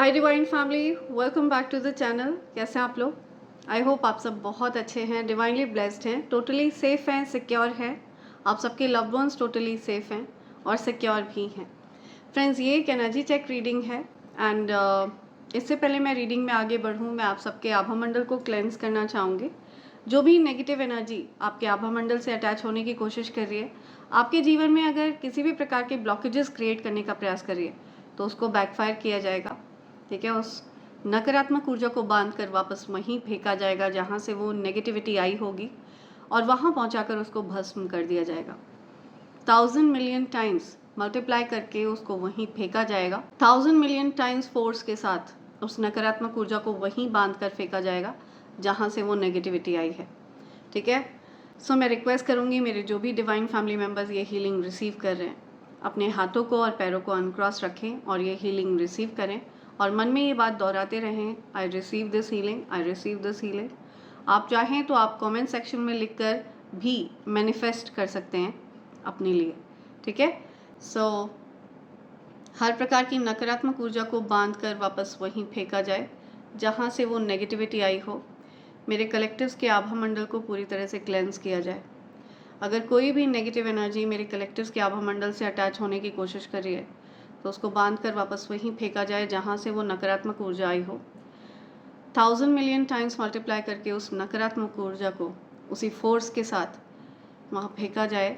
Hi divine family, welcome back to the channel. कैसे हैं आप लोग? आई होप आप सब बहुत अच्छे हैं, डिवाइनली ब्लेस्ड हैं, टोटली सेफ़ हैं, सिक्योर हैं। आप सबके लव्ड वंस टोटली सेफ़ हैं और सिक्योर भी हैं। फ्रेंड्स, ये एक एनर्जी चेक रीडिंग है एंड इससे पहले मैं रीडिंग में आगे बढ़ूँ, मैं आप सबके आभा मंडल को क्लेंस करना चाहूँगी। जो भी नेगेटिव एनर्जी आपके आभा मंडल से अटैच होने की कोशिश कर रही है, आपके जीवन में अगर किसी भी प्रकार के ब्लॉकेजेस क्रिएट करने का प्रयास कर रही है, तो उसको बैकफायर किया जाएगा। ठीक है, उस नकारात्मक ऊर्जा को बांध कर वापस वहीं फेंका जाएगा जहाँ से वो नेगेटिविटी आई होगी, और वहाँ पहुँचाकर उसको भस्म कर दिया जाएगा। 1000 मिलियन टाइम्स मल्टीप्लाई करके उसको वहीं फेंका जाएगा। 1000 मिलियन टाइम्स फोर्स के साथ उस नकारात्मक ऊर्जा को वहीं बांध कर फेंका जाएगा जहाँ से वो नेगेटिविटी आई है। ठीक है, सो मैं रिक्वेस्ट करूँगी, मेरे जो भी डिवाइन फैमिली मेम्बर्स ये हीलिंग रिसीव कर रहे हैं, अपने हाथों को और पैरों को अनक्रॉस रखें और ये हीलिंग रिसीव करें और मन में ये बात दोहराते रहें, I receive this healing, I receive this healing. आप चाहें तो आप कमेंट सेक्शन में लिखकर भी मैनिफेस्ट कर सकते हैं अपने लिए। ठीक है, सो हर प्रकार की नकारात्मक ऊर्जा को बांध कर वापस वहीं फेंका जाए जहाँ से वो नेगेटिविटी आई हो। मेरे कलेक्टिव्स के आभा मंडल को पूरी तरह से क्लेंस किया जाए। अगर कोई भी नेगेटिव एनर्जी मेरे कलेक्टिव्स के आभा मंडल से अटैच होने की कोशिश कर रही है, तो उसको बांध कर वापस वहीं फेंका जाए जहाँ से वो नकारात्मक ऊर्जा आई हो। 1000 मिलियन टाइम्स मल्टीप्लाई करके उस नकारात्मक ऊर्जा को उसी फोर्स के साथ वहाँ फेंका जाए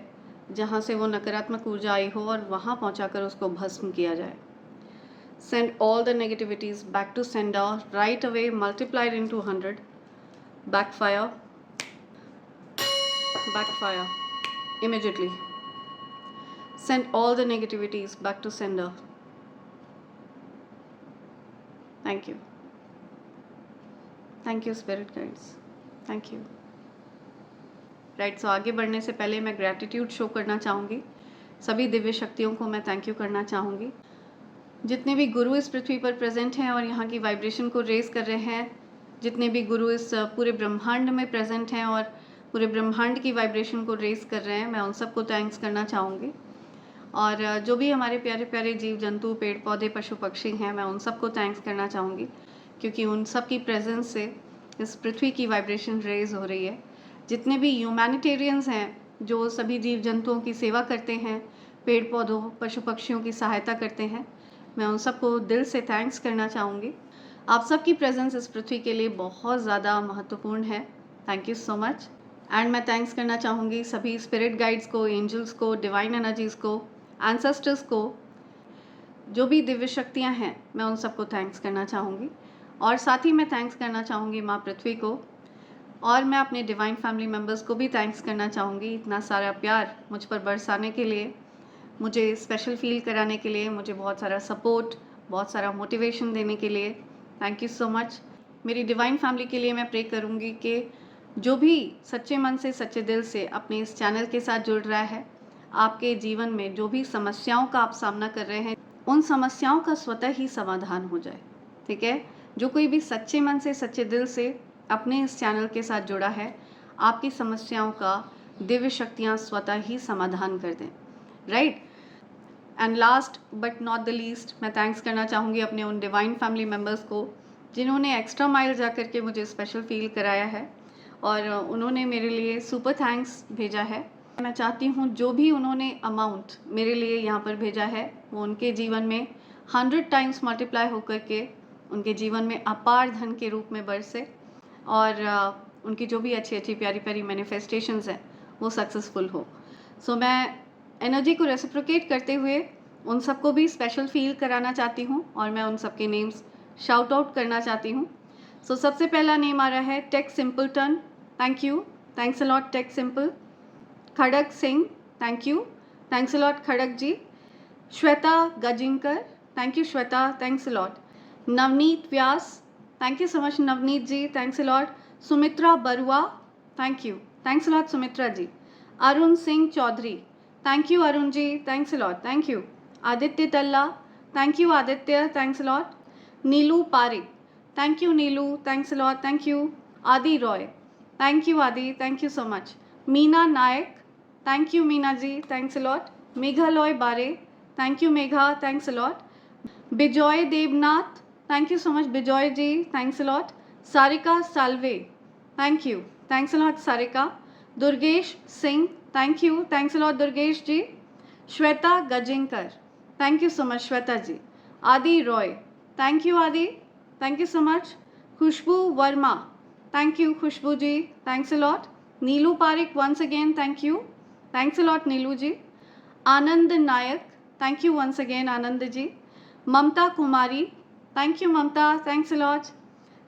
जहाँ से वो नकारात्मक ऊर्जा आई हो, और वहाँ पहुँचाकर उसको भस्म किया जाए। Send all the negativities back to sender right away, multiplied into 100. Backfire, backfire, immediately. Send all the negativities back to sender. Thank you. Thank you spirit guides. Thank you. Right, so आगे बढ़ने से पहले मैं gratitude show करना चाहूँगी। सभी दिव्य शक्तियों को मैं थैंक यू करना चाहूँगी। जितने भी गुरु इस पृथ्वी पर प्रेजेंट हैं और यहाँ की वाइब्रेशन को रेज कर रहे हैं, जितने भी गुरु इस पूरे ब्रह्मांड में प्रेजेंट हैं और पूरे ब्रह्मांड की वाइब्रेशन को रेज कर रहे हैं, मैं उन सबको थैंक्स करना चाहूँगी। और जो भी हमारे प्यारे प्यारे जीव जंतु, पेड़ पौधे, पशु पक्षी हैं, मैं उन सबको थैंक्स करना चाहूँगी, क्योंकि उन सब की प्रेजेंस से इस पृथ्वी की वाइब्रेशन रेज हो रही है। जितने भी ह्यूमैनिटेरियंस हैं, जो सभी जीव जंतुओं की सेवा करते हैं, पेड़ पौधों, पशु पक्षियों की सहायता करते हैं, मैं उन सबको दिल से थैंक्स करना चाहूँगी। आप सबकी प्रेजेंस इस पृथ्वी के लिए बहुत ज़्यादा महत्वपूर्ण है। Thank you so much. And मैं थैंक्स करना चाहूँगी सभी स्पिरिट गाइड्स को, एंजल्स को, डिवाइन एनर्जीज़ को, एंसेस्टर्स को, जो भी दिव्य शक्तियाँ हैं, मैं उन सबको थैंक्स करना चाहूँगी। और साथ ही मैं थैंक्स करना चाहूँगी माँ पृथ्वी को, और मैं अपने डिवाइन फैमिली मेम्बर्स को भी थैंक्स करना चाहूँगी इतना सारा प्यार मुझ पर बरसाने के लिए, मुझे स्पेशल फील कराने के लिए, मुझे बहुत सारा सपोर्ट, बहुत सारा मोटिवेशन देने के लिए। Thank you so much. मेरी डिवाइन फैमिली के लिए मैं प्रे करूँगी कि जो भी सच्चे मन से, सच्चे दिल से अपने इस चैनल के साथ जुड़ रहा है, आपके जीवन में जो भी समस्याओं का आप सामना कर रहे हैं, उन समस्याओं का स्वतः ही समाधान हो जाए। ठीक है, जो कोई भी सच्चे मन से, सच्चे दिल से अपने इस चैनल के साथ जुड़ा है, आपकी समस्याओं का दिव्य शक्तियाँ स्वतः ही समाधान कर दें। Right, and last but not the least, मैं थैंक्स करना चाहूँगी अपने उन डिवाइन फैमिली मेम्बर्स को जिन्होंने एक्स्ट्रा माइल जा कर के मुझे स्पेशल फील कराया है, और उन्होंने मेरे लिए सुपर थैंक्स भेजा है। मैं चाहती हूँ जो भी उन्होंने अमाउंट मेरे लिए यहाँ पर भेजा है, वो उनके जीवन में 100 टाइम्स मल्टीप्लाई होकर के उनके जीवन में अपार धन के रूप में बरसे, और उनकी जो भी अच्छी अच्छी प्यारी प्यारी मैनिफेस्टेशंस हैं, वो सक्सेसफुल हो। सो मैं एनर्जी को रेसिप्रोकेट करते हुए उन सबको भी स्पेशल फील कराना चाहती हूँ, और मैं उन सबके नेम्स शाउट आउट करना चाहती हूँ। सो सबसे पहला नेम आ रहा है Tech Simpleton, thank you, thanks a lot Tech Simple. Khadak Singh, thank you, thanks a lot Khadak ji. Shweta Gajinkar, thank you Shweta, thanks a lot. Navneet Vyas, thank you so much Navneet ji, thanks a lot. Sumitra Barua, thank you, thanks a lot Sumitra ji. Arun Singh Chaudhary, thank you Arun ji, thanks a lot, thank you. Aditya Talla, thank you Aditya, thanks a lot. Neelu Pareek, thank you Neelu, thanks a lot, thank you. Adi Roy, thank you Adi, thank you so much. Meena Nayak, thank you Meena ji, thanks a lot. मेघालय बारे, thank you Megha, thanks a lot. Bijoy Debnath, thank you so much Bijoy ji, thanks a lot. Sarika Salve, thank you, thanks a lot Sarika. Durgesh Singh, thank you, thanks a lot Durgesh ji. Shweta Gajinkar, thank you so much Shweta ji. Adi Roy, thank you Adi, thank you so much. Khushboo Verma, thank you Khushboo ji, thanks a lot. Neelu Pareek once again, thank you, thanks a lot Neelu ji. Anand Nayak, thank you once again Anand ji. Mamta Kumari, thank you Mamta, thanks a lot.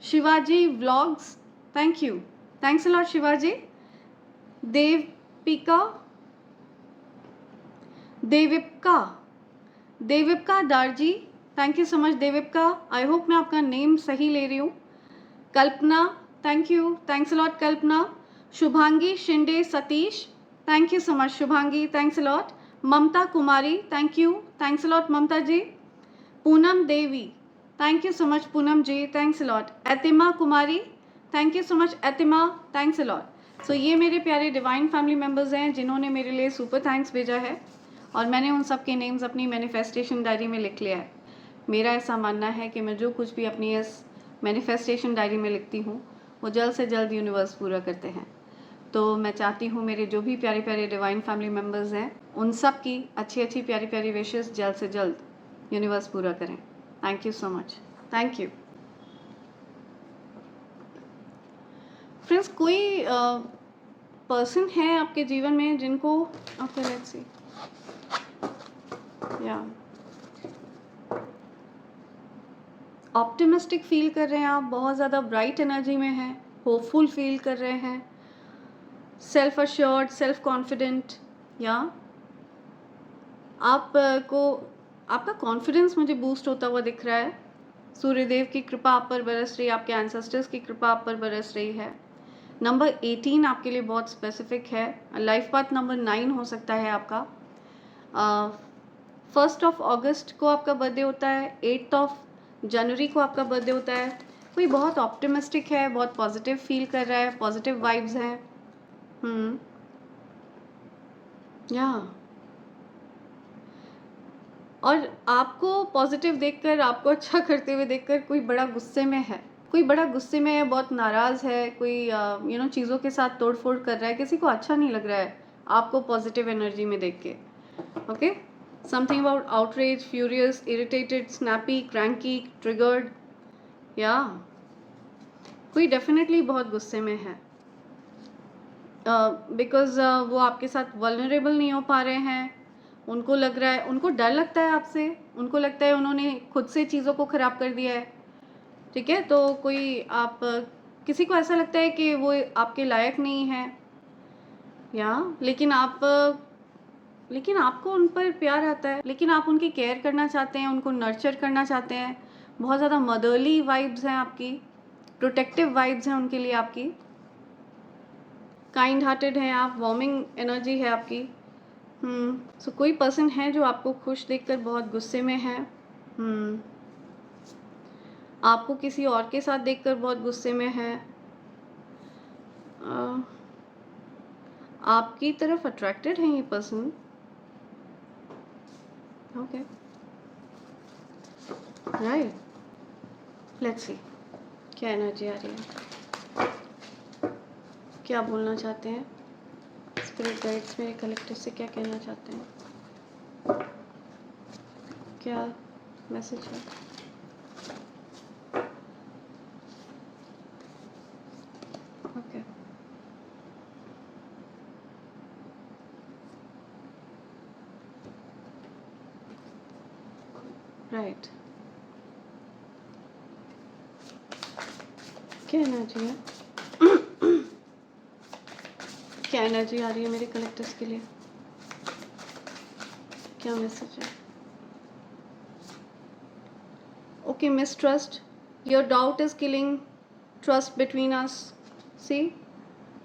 Shivaji vlogs, thank you, thanks a lot Shivaji. Devpika, Devipka, Devipka Darji, thank you so much Devipka, I hope मैं आपका name सही ले रही हूँ। Kalpana, thank you, thanks a lot Kalpana. Shubhangi Shinde Satish, thank you so much Shubhangi, thanks a lot. Mamta Kumari, thank you, thanks a lot Mamta ji. Poonam Devi, thank you so much Poonam ji, thanks a lot. Etima Kumari, thank you so much Etima, thanks a lot. So ये मेरे प्यारे divine family members हैं जिन्होंने मेरे लिए super thanks भेजा है और मैंने उन सब के नेम्स अपनी मैनिफेस्टेशन डायरी में लिख लिया है। मेरा ऐसा मानना है कि मैं जो कुछ भी अपनी इस मैनिफेस्टेशन डायरी में लिखती हूँ वो जल्द से जल्द यूनिवर्स पूरा करते हैं। तो मैं चाहती हूँ मेरे जो भी प्यारे प्यारे डिवाइन फैमिली मेम्बर्स हैं उन सब की अच्छी अच्छी प्यारी प्यारी विशेस जल्द से जल्द यूनिवर्स पूरा करें। Thank you so much, thank you friends. कोई पर्सन है आपके जीवन में जिनको ओके लेट्स सी या ऑप्टिमिस्टिक फील कर रहे हैं आप, बहुत ज़्यादा ब्राइट एनर्जी में हैं, होपफुल फील कर रहे हैं, सेल्फ अश्योर्ड, सेल्फ कॉन्फिडेंट, या आपको आपका कॉन्फिडेंस मुझे बूस्ट होता हुआ दिख रहा है। सूर्यदेव की कृपा आप पर बरस रही है, आपके एंसेस्टर्स की कृपा आप पर बरस रही है। नंबर 18 आपके लिए बहुत स्पेसिफिक है। लाइफ पाथ नंबर 9 हो सकता है आपका। 1 अगस्त को आपका बर्थडे होता है, 8 जनवरी को आपका बर्थडे होता है। कोई बहुत ऑप्टिमिस्टिक है, बहुत पॉजिटिव फील कर रहा है, पॉजिटिव वाइब्स हैं। या और आपको पॉजिटिव देखकर, आपको अच्छा करते हुए देखकर कोई बड़ा गुस्से में है, कोई बड़ा गुस्से में है, बहुत नाराज़ है, कोई चीज़ों के साथ तोड़ फोड़ कर रहा है, किसी को अच्छा नहीं लग रहा है आपको पॉजिटिव एनर्जी में देख के। Okay, something about outrage, furious, irritated, snappy, cranky, triggered, या कोई डेफिनेटली बहुत गुस्से में है बिकॉज वो आपके साथ वल्नरेबल नहीं हो पा रहे हैं। उनको लग रहा है, उनको डर लगता है आपसे, उनको लगता है उन्होंने खुद से चीज़ों को ख़राब कर दिया है। ठीक है, तो कोई आप किसी को ऐसा लगता है कि वो आपके लायक नहीं है, या लेकिन आपको उन पर प्यार आता है, लेकिन आप उनकी केयर करना चाहते हैं, उनको नर्चर करना चाहते हैं। बहुत ज़्यादा मदरली वाइब्स हैं आपकी, प्रोटेक्टिव वाइब्स हैं उनके लिए आपकी, काइंड हार्टेड हैं आप, वार्मिंग एनर्जी है आपकी। सो कोई पर्सन है जो आपको खुश देखकर बहुत गुस्से में है। आपको किसी और के साथ देखकर बहुत गुस्से में है, आपकी तरफ अट्रैक्टेड है ये person. Okay, right, let's see क्या एनर्जी आ रही है, क्या बोलना चाहते हैं स्पिरिट गाइड्स मेरे कलेक्टिव से, क्या कहना चाहते हैं, क्या मैसेज है। ओके, राइट, क्या एनर्जी है, क्या एनर्जी आ रही है मेरे कलेक्टर्स के लिए, क्या मैसेज है। Okay, mistrust, your doubt is killing trust between us. See,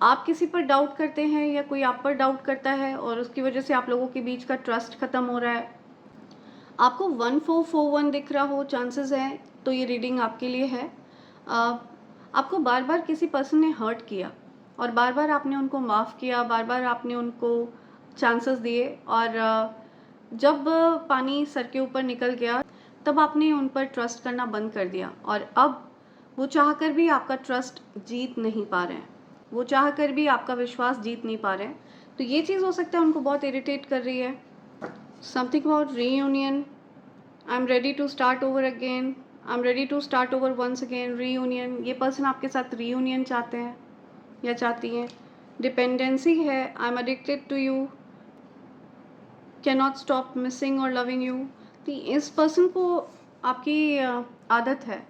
आप किसी पर डाउट करते हैं या कोई आप पर डाउट करता है और उसकी वजह से आप लोगों के बीच का ट्रस्ट ख़त्म हो रहा है। आपको 1441 दिख रहा हो, चांसेस हैं, तो ये रीडिंग आपके लिए है। आपको बार बार किसी पर्सन ने हर्ट किया और बार बार आपने उनको माफ़ किया, बार बार आपने उनको चांसेस दिए, और जब पानी सर के ऊपर निकल गया तब आपने उन पर ट्रस्ट करना बंद कर दिया और अब वो चाहकर भी आपका ट्रस्ट जीत नहीं पा रहे हैं, वो चाहकर भी आपका विश्वास जीत नहीं पा रहे हैं। तो ये चीज़ हो सकता है उनको बहुत इरिटेट कर रही है। Something about reunion, I am ready to start over again, I am ready to start over once again, reunion. ये पर्सन आपके साथ रीयूनियन चाहते हैं या चाहती हैं। डिपेंडेंसी है, I am addicted to you, can not stop missing और लविंग यू। तो इस पर्सन को आपकी आदत है,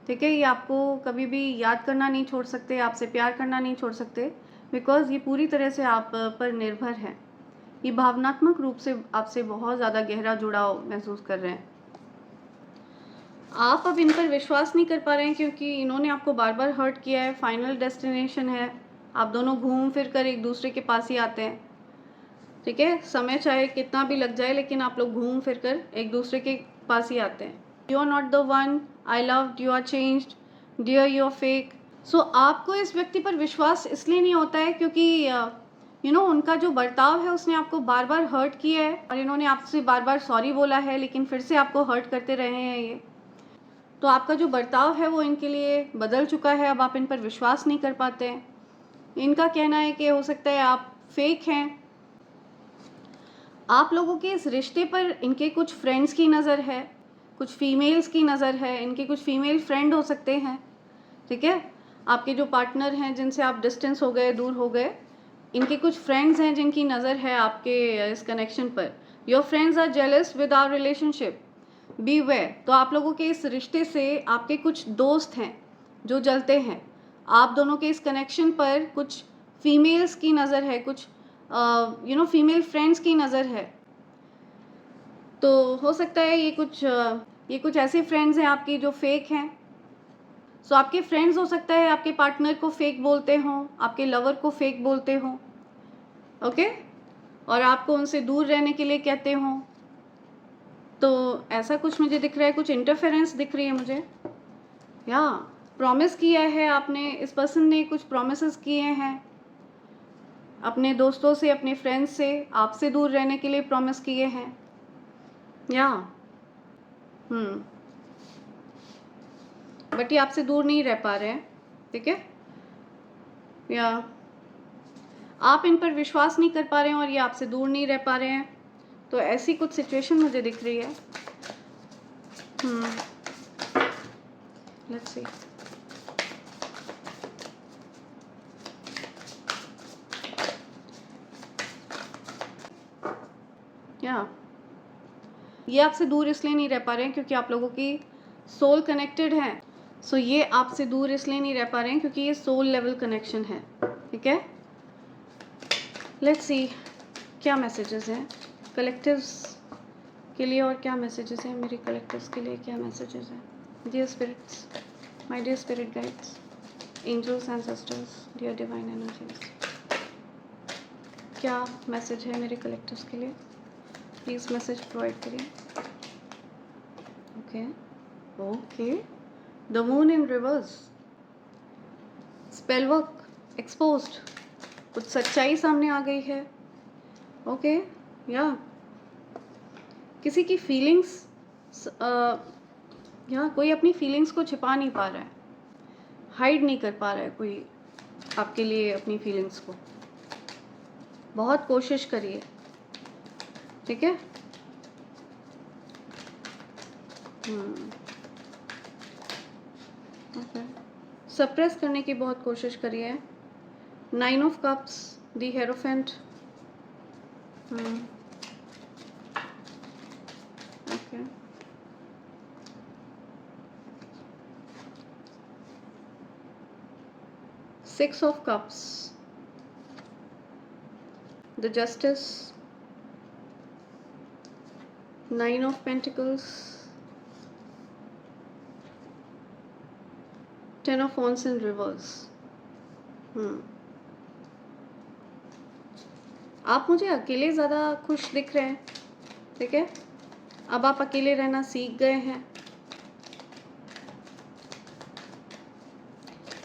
ठीक है, ये आपको कभी भी याद करना नहीं छोड़ सकते, आपसे प्यार करना नहीं छोड़ सकते, बिकॉज़ ये पूरी तरह से आप पर निर्भर है। ये भावनात्मक रूप से आपसे बहुत ज़्यादा गहरा जुड़ाव महसूस कर रहे हैं। आप अब इन पर विश्वास नहीं कर पा रहे हैं क्योंकि इन्होंने आपको बार बार हर्ट किया है। फाइनल डेस्टिनेशन है, आप दोनों घूम फिर कर एक दूसरे के पास ही आते हैं, ठीक है। समय चाहे कितना भी लग जाए, लेकिन आप लोग घूम फिर कर एक दूसरे के पास ही आते हैं। You are not the one I loved, you are changed, dear you are fake. So आपको इस व्यक्ति पर विश्वास इसलिए नहीं होता है क्योंकि उनका जो बर्ताव है उसने आपको बार बार हर्ट किया है और इन्होंने आपसे बार बार सॉरी बोला है, लेकिन फिर से आपको हर्ट करते रहे हैं ये। तो आपका जो बर्ताव है वो इनके लिए बदल चुका है, अब आप इन पर विश्वास नहीं कर पाते हैं। इनका कहना है कि हो सकता है आप फेक हैं। आप लोगों के इस रिश्ते पर इनके कुछ फ्रेंड्स की नज़र है, कुछ फीमेल्स की नज़र है, इनके कुछ फीमेल फ्रेंड हो सकते हैं, ठीक है। आपके जो पार्टनर हैं जिनसे आप डिस्टेंस हो गए, दूर हो गए, इनके कुछ फ्रेंड्स हैं जिनकी नज़र है आपके इस कनेक्शन पर। Your friends are jealous with our relationship, beware. तो आप लोगों के इस रिश्ते से आपके कुछ दोस्त हैं जो जलते हैं। आप दोनों के इस कनेक्शन पर कुछ फीमेल्स की नज़र है, कुछ फीमेल फ्रेंड्स की नज़र है। तो हो सकता है ये कुछ ऐसे फ्रेंड्स हैं आपकी जो फेक हैं। सो आपके फ्रेंड्स हो सकता है आपके पार्टनर को फेक बोलते हों, आपके लवर को फेक बोलते हों, ओके, और आपको उनसे दूर रहने के लिए कहते हों। तो ऐसा कुछ मुझे दिख रहा है, कुछ इंटरफेरेंस दिख रही है मुझे। या प्रॉमिस किया है आपने, इस पर्सन ने कुछ प्रॉमिसेस किए हैं अपने दोस्तों से, अपने फ्रेंड्स से, आपसे दूर रहने के लिए प्रॉमिस किए हैं। या बट ये आपसे दूर नहीं रह पा रहे हैं, ठीक है। या आप इन पर विश्वास नहीं कर पा रहे हैं और ये आपसे दूर नहीं रह पा रहे हैं। तो ऐसी कुछ सिचुएशन मुझे दिख रही है। Let's see. या ये आपसे दूर इसलिए नहीं रह पा रहे हैं क्योंकि आप लोगों की सोल कनेक्टेड है। सो ये आपसे दूर इसलिए नहीं रह पा रहे हैं क्योंकि ये सोल लेवल कनेक्शन है, ठीक है। लेट्स सी क्या मैसेजेस हैं कलेक्टिव्स के लिए और क्या मैसेजेस हैं मेरे कलेक्टिव्स के लिए, क्या मैसेजेस हैं। Dear spirits, my dear spirit guides, angels and sisters, dear divine energies, क्या मैसेज है मेरे कलेक्टिव्स के लिए, प्लीज़ मैसेज प्रोवाइड करिए। Okay, the moon in reverse, spell work exposed, कुछ सच्चाई सामने आ गई है। ओके, या किसी की फीलिंग्स, या कोई अपनी फीलिंग्स को छिपा नहीं पा रहा है, हाइड नहीं कर पा रहा है कोई आपके लिए अपनी फीलिंग्स को। बहुत कोशिश करिए, ठीक है। सप्रेस करने की बहुत कोशिश करिए। 9 of cups, the hierophant, okay, six of cups, the justice, 9 of pentacles, 10 of wands in reverse। आप मुझे अकेले ज़्यादा खुश दिख रहे हैं, ठीक है। अब आप अकेले रहना सीख गए हैं,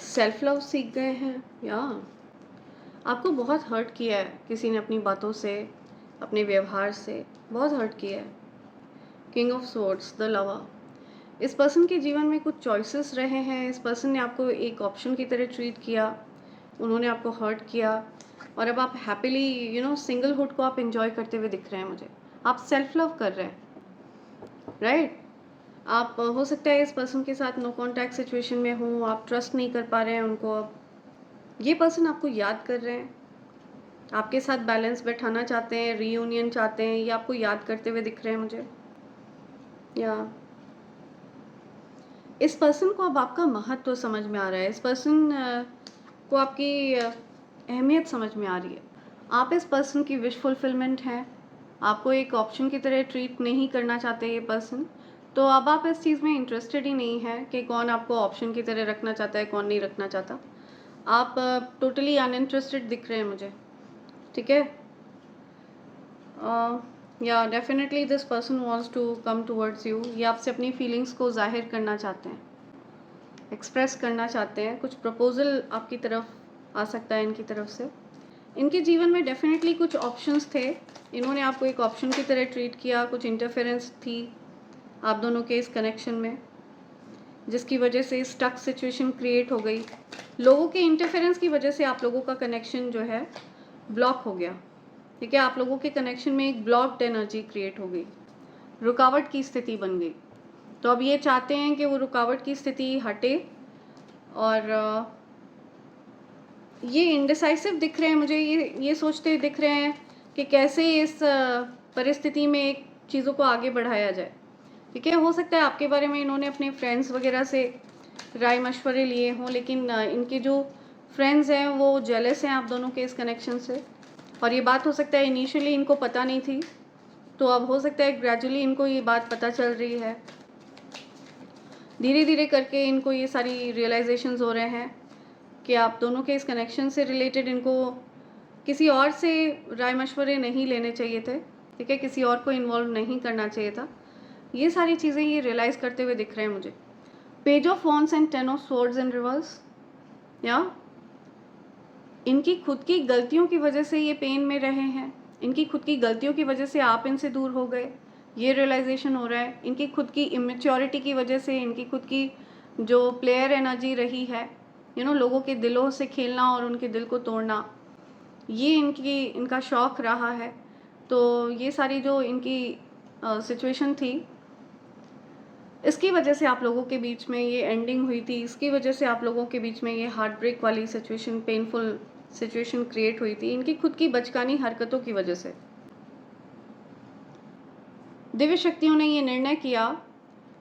सेल्फ लव सीख गए हैं। या आपको बहुत हर्ट किया है किसी ने अपनी बातों से, अपने व्यवहार से बहुत हर्ट किया है। King of swords, the lover. इस पर्सन के जीवन में कुछ चॉइसेस रहे हैं। इस पर्सन ने आपको एक ऑप्शन की तरह ट्रीट किया, उन्होंने आपको हर्ट किया, और अब आप हैप्पीली सिंगलहुड को आप इंजॉय करते हुए दिख रहे हैं मुझे। आप सेल्फ लव कर रहे हैं, राइट। आप हो सकता है इस पर्सन के साथ नो कॉन्टैक्ट सिचुएशन में हो, आप ट्रस्ट नहीं कर पा रहे हैं उनको। अब ये पर्सन आपको याद कर रहे हैं, आपके साथ बैलेंस बैठाना चाहते हैं, रीयूनियन चाहते हैं, ये आपको याद करते हुए दिख रहे हैं मुझे। या इस पर्सन को अब आपका महत्व समझ में आ रहा है, इस पर्सन को आपकी अहमियत समझ में आ रही है। आप इस पर्सन की विश फुलफिलमेंट हैं, आपको एक ऑप्शन की तरह ट्रीट नहीं करना चाहते ये पर्सन। तो अब आप इस चीज़ में इंटरेस्टेड ही नहीं है कि कौन आपको ऑप्शन की तरह रखना चाहता है, कौन नहीं रखना चाहता। आप टोटली अनइंटरेस्टेड दिख रहे हैं मुझे, ठीक है। या definitely this person wants to come towards you. ये आपसे अपनी फीलिंग्स को जाहिर करना चाहते हैं, एक्सप्रेस करना चाहते हैं। कुछ प्रपोजल आपकी तरफ आ सकता है इनकी तरफ से। इनके जीवन में डेफिनेटली कुछ ऑप्शंस थे, इन्होंने आपको एक ऑप्शन की तरह ट्रीट किया। कुछ इंटरफेरेंस थी आप दोनों के इस कनेक्शन में, जिसकी वजह से स्टक सिचुएशन क्रिएट हो गई। लोगों के इंटरफेरेंस की वजह से आप लोगों का कनेक्शन जो है ब्लॉक हो गया, ठीक है। आप लोगों के कनेक्शन में एक ब्लॉक्ड एनर्जी क्रिएट हो गई, रुकावट की स्थिति बन गई। तो अब ये चाहते हैं कि वो रुकावट की स्थिति हटे, और ये इंडिसाइसिव दिख रहे हैं मुझे। ये सोचते दिख रहे हैं कि कैसे इस परिस्थिति में एक चीज़ों को आगे बढ़ाया जाए, ठीक है। हो सकता है आपके बारे में इन्होंने अपने फ्रेंड्स वगैरह से राय मशवरे लिए हों, लेकिन इनके जो फ्रेंड्स हैं वो जेलस हैं आप दोनों के इस कनेक्शन से। और ये बात हो सकता है इनिशियली इनको पता नहीं थी, तो अब हो सकता है ग्रेजुअली इनको ये बात पता चल रही है, धीरे धीरे करके इनको ये सारी रियलाइजेशंस हो रहे हैं कि आप दोनों के इस कनेक्शन से रिलेटेड इनको किसी और से राय मशवरे नहीं लेने चाहिए थे, ठीक है। किसी और को इन्वॉल्व नहीं करना चाहिए था। ये सारी चीज़ें ये रियलाइज़ करते हुए दिख रहे हैं मुझे। Page of wands and 10 of swords in reverse. या इनकी खुद की गलतियों की वजह से ये पेन में रहे हैं, इनकी खुद की गलतियों की वजह से आप इनसे दूर हो गए, ये रियलाइजेशन हो रहा है। इनकी खुद की इमेच्योरिटी की वजह से, इनकी खुद की जो प्लेयर एनर्जी रही है, लोगों के दिलों से खेलना और उनके दिल को तोड़ना, ये इनका शौक़ रहा है। तो ये सारी जो इनकी सिचुएशन थी, इसकी वजह से आप लोगों के बीच में ये एंडिंग हुई थी, इसकी वजह से आप लोगों के बीच में ये हार्ट ब्रेक वाली सिचुएशन, पेनफुल सिचुएशन क्रिएट हुई थी, इनकी खुद की बचकानी हरकतों की वजह से। दिव्य शक्तियों ने ये निर्णय किया,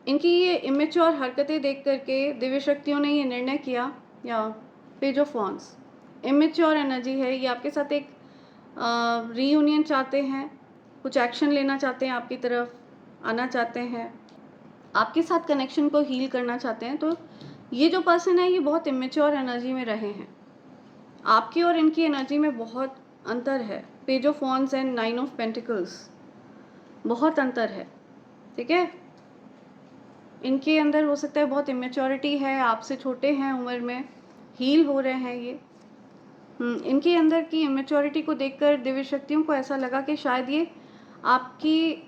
इनकी ये इमेच्योर हरकतें देख करके दिव्य शक्तियों ने ये निर्णय किया। या page of wands, immature energy है, ये आपके साथ एक रीयूनियन चाहते हैं, कुछ एक्शन लेना चाहते हैं, आपकी तरफ आना चाहते हैं, आपके साथ कनेक्शन को हील करना चाहते हैं। तो ये जो पर्सन है ये बहुत इमेच्योर एनर्जी में रहे हैं, आपकी और इनकी एनर्जी में बहुत अंतर है। Page of wands and 9 of pentacles, बहुत अंतर है, ठीक है। इनके अंदर हो सकता है बहुत इमेच्योरिटी है, आपसे छोटे हैं उम्र में, हील हो रहे हैं ये। इनके अंदर की इमेच्योरिटी को देखकर दिव्य शक्तियों को ऐसा लगा कि शायद ये आपकी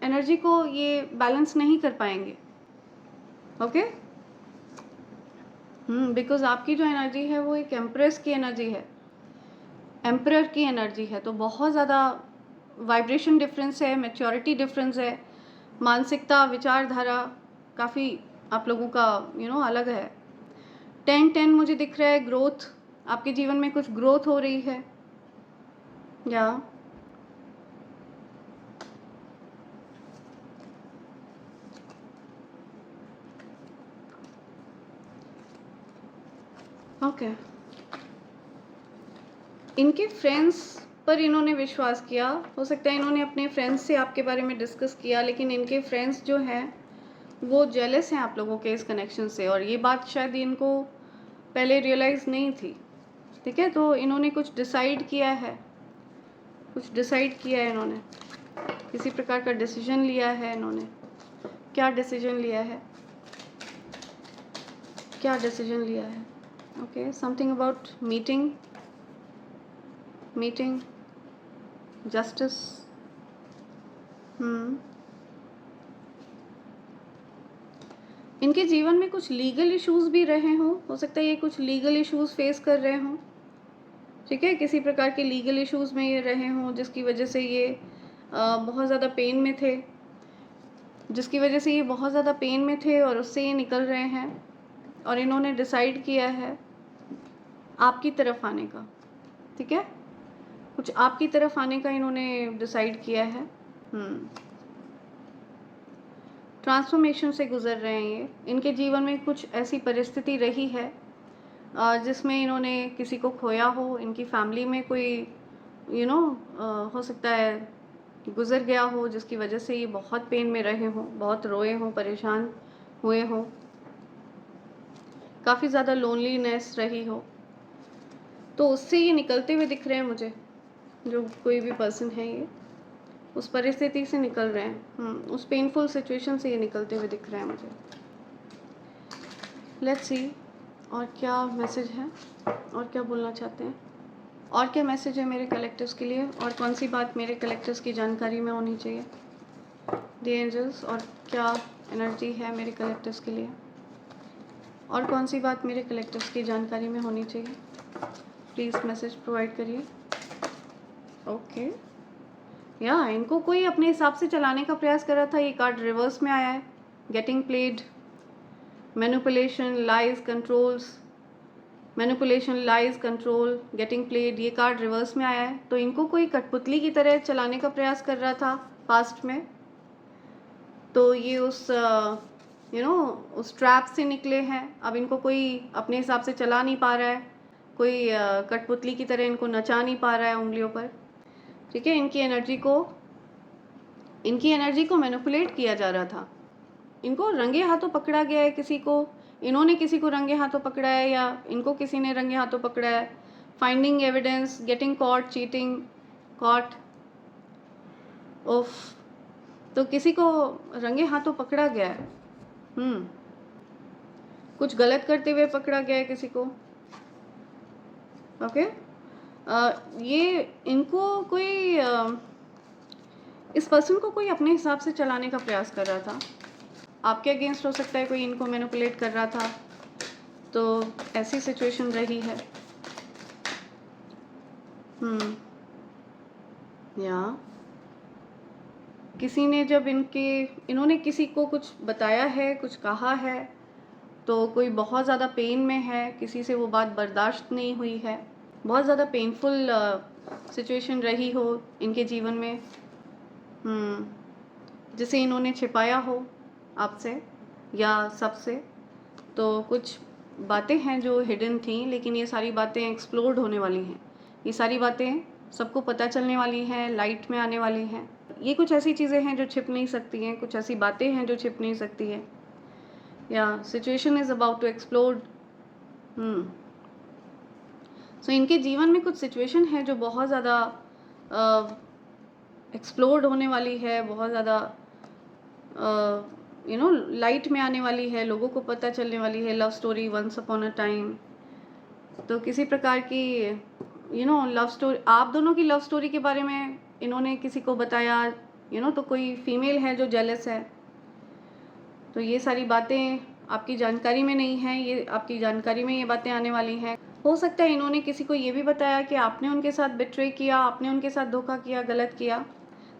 एनर्जी को ये बैलेंस नहीं कर पाएंगे, ओके। बिकॉज आपकी जो एनर्जी है वो एक एम्प्रेस की एनर्जी है, एम्परर की एनर्जी है। तो बहुत ज़्यादा वाइब्रेशन डिफरेंस है, मैच्योरिटी डिफरेंस है, मानसिकता, विचारधारा काफ़ी आप लोगों का अलग है। 10-10 मुझे दिख रहा है ग्रोथ, आपके जीवन में कुछ ग्रोथ हो रही है। या ओके, इनके फ्रेंड्स पर इन्होंने विश्वास किया। हो सकता है इन्होंने अपने फ्रेंड्स से आपके बारे में डिस्कस किया, लेकिन इनके फ्रेंड्स जो हैं वो जेलस हैं आप लोगों के इस कनेक्शन से, और ये बात शायद इनको पहले रियलाइज़ नहीं थी, ठीक है। तो इन्होंने कुछ डिसाइड किया है, इन्होंने किसी प्रकार का डिसीजन लिया है। इन्होंने क्या डिसीजन लिया है, okay, something about meeting justice. इनके जीवन में कुछ लीगल इश्यूज़ भी रहे हों, हो सकता है ये कुछ लीगल इश्यूज़ फेस कर रहे हों, ठीक है, किसी प्रकार के लीगल इश्यूज़ में ये रहे हों जिसकी वजह से ये बहुत ज़्यादा पेन में थे, और उससे ये निकल रहे हैं और इन्होंने डिसाइड किया है आपकी तरफ आने का, ठीक है, कुछ आपकी तरफ आने का इन्होंने डिसाइड किया है। ट्रांसफॉर्मेशन से गुजर रहे हैं ये। इनके जीवन में कुछ ऐसी परिस्थिति रही है जिसमें इन्होंने किसी को खोया हो, इनकी फैमिली में कोई हो सकता है गुजर गया हो, जिसकी वजह से ये बहुत पेन में रहे हों, बहुत रोए हों, परेशान हुए हों, काफ़ी ज़्यादा लोनलीनेस रही हो, तो उससे ये निकलते हुए दिख रहे हैं मुझे। जो कोई भी पर्सन है ये उस परिस्थिति से निकल रहे हैं, उस पेनफुल सिचुएशन से ये निकलते हुए दिख रहे हैं मुझे। लेट्स सी और क्या मैसेज है और क्या बोलना चाहते हैं, और क्या मैसेज है मेरे कलेक्टर्स के लिए, और कौन सी बात मेरे कलेक्टर्स की जानकारी में होनी चाहिए द एंजल्स, और क्या एनर्जी है मेरे कलेक्टर्स के लिए, और कौन सी बात मेरे कलेक्टर्स की जानकारी में होनी चाहिए। प्लीज़ मैसेज प्रोवाइड करिए। ओके या इनको कोई अपने हिसाब से चलाने का प्रयास कर रहा था। ये कार्ड रिवर्स में आया है, getting played, manipulation, lies, controls, manipulation, lies, control, getting played, ये कार्ड रिवर्स में आया है। तो इनको कोई कठपुतली की तरह चलाने का प्रयास कर रहा था पास्ट में, तो ये उस उस ट्रैप से निकले हैं। अब इनको कोई अपने हिसाब से चला नहीं पा रहा है, कोई कठपुतली की तरह इनको नचा नहीं पा रहा है उंगलियों पर, ठीक है। इनकी एनर्जी को मैनिपुलेट किया जा रहा था, इनको रंगे हाथों पकड़ा गया है, किसी को, इन्होंने किसी को रंगे हाथों पकड़ा है या इनको किसी ने रंगे हाथों पकड़ा है। Finding evidence, getting caught, cheating, caught, ओफ, तो किसी को रंगे हाथों पकड़ा गया है, कुछ गलत करते हुए पकड़ा गया है किसी को। ओके ये इनको कोई इस पर्सन को कोई अपने हिसाब से चलाने का प्रयास कर रहा था, आपके अगेंस्ट हो सकता है, कोई इनको मैनिपुलेट कर रहा था, तो ऐसी सिचुएशन रही है। या किसी ने जब इन्होंने किसी को कुछ बताया है, कुछ कहा है, तो कोई बहुत ज़्यादा पेन में है, किसी से वो बात बर्दाश्त नहीं हुई है, बहुत ज़्यादा पेनफुल सिचुएशन रही हो इनके जीवन में, जिसे इन्होंने छिपाया हो आपसे या सबसे। तो कुछ बातें हैं जो हिडन थी, लेकिन ये सारी बातें एक्सप्लोर्ड होने वाली हैं, ये सारी बातें सबको पता चलने वाली हैं, लाइट में आने वाली हैं। ये कुछ ऐसी चीज़ें हैं जो छिप नहीं सकती हैं, कुछ ऐसी बातें हैं जो छिप नहीं सकती हैं, या situation is about to explode. So इनके जीवन में कुछ सिचुएशन है जो बहुत ज़्यादा एक्सप्लोर्ड होने वाली है, बहुत ज़्यादा लाइट में आने वाली है, लोगों को पता चलने वाली है। Love story, once upon a time, तो किसी प्रकार की लव स्टोरी, आप दोनों की लव स्टोरी के बारे में इन्होंने किसी को बताया, तो कोई फीमेल है जो जेलस है, तो ये सारी बातें आपकी जानकारी में नहीं है, ये आपकी जानकारी में ये बातें आने वाली हैं। हो सकता है इन्होंने किसी को ये भी बताया कि आपने उनके साथ बिट्रे किया, आपने उनके साथ धोखा किया, गलत किया,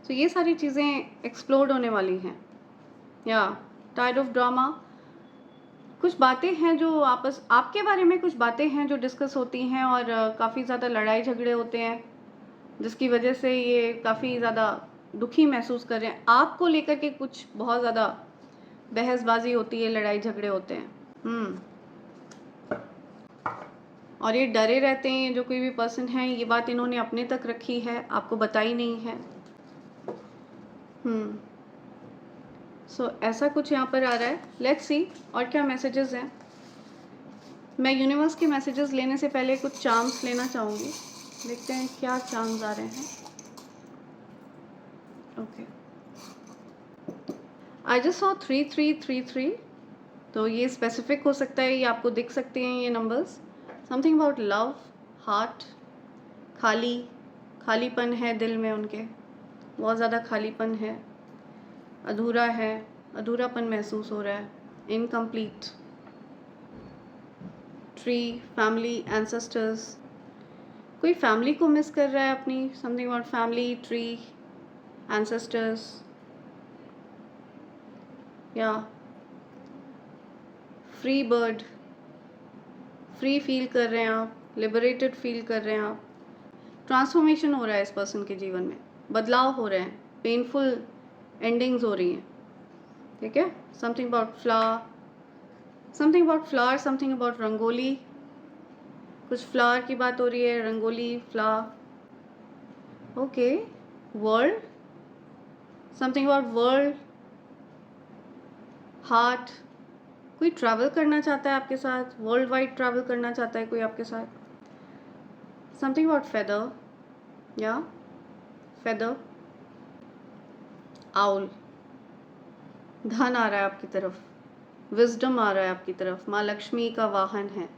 तो ये सारी चीज़ें एक्सप्लोर्ड होने वाली हैं। या टाइड ऑफ ड्रामा, कुछ बातें हैं जो आपके बारे में कुछ बातें हैं जो डिस्कस होती हैं, और काफ़ी ज़्यादा लड़ाई झगड़े होते हैं, जिसकी वजह से ये काफ़ी ज़्यादा दुखी महसूस कर रहे हैं। आपको लेकर के कुछ बहुत ज़्यादा बहसबाजी होती है, लड़ाई झगड़े होते हैं, और ये डरे रहते हैं। जो कोई भी पर्सन है, ये बात इन्होंने अपने तक रखी है, आपको बताई नहीं है। सो ऐसा कुछ यहाँ पर आ रहा है। लेट्स सी और क्या मैसेजेस हैं। मैं यूनिवर्स के मैसेजेस लेने से पहले कुछ चार्म्स लेना चाहूँगी, देखते हैं क्या चार्म्स आ रहे हैं। ओके, आई जस्ट सॉ 3333, तो ये स्पेसिफिक हो सकता है, ये आपको दिख सकते हैं ये numbers. Something about love, heart, खालीपन है दिल में उनके, बहुत ज़्यादा खालीपन है, अधूरापन महसूस हो रहा है। इनकम्प्लीट, ट्री, फैमिली, एंसेस्टर्स, कोई फैमिली को मिस कर रहा है अपनी, something about family, tree, ancestors, या फ्री बर्ड, फ्री फील कर रहे हैं आप, लिबरेटेड फील कर रहे हैं आप। ट्रांसफॉर्मेशन हो रहा है इस पर्सन के जीवन में, बदलाव हो रहे हैं, पेनफुल एंडिंग्स हो रही हैं, ठीक है। Something about flower, something about flower, something about rangoli, कुछ फ्लावर की बात हो रही है, rangoli, flower, okay. World, something about world, heart, कोई ट्रैवल करना चाहता है आपके साथ, वर्ल्ड वाइड ट्रैवल करना चाहता है कोई आपके साथ। समथिंग अबाउट फेदर, या फेदर, आउल, धन आ रहा है आपकी तरफ, विजडम आ रहा है आपकी तरफ, माँ लक्ष्मी का वाहन है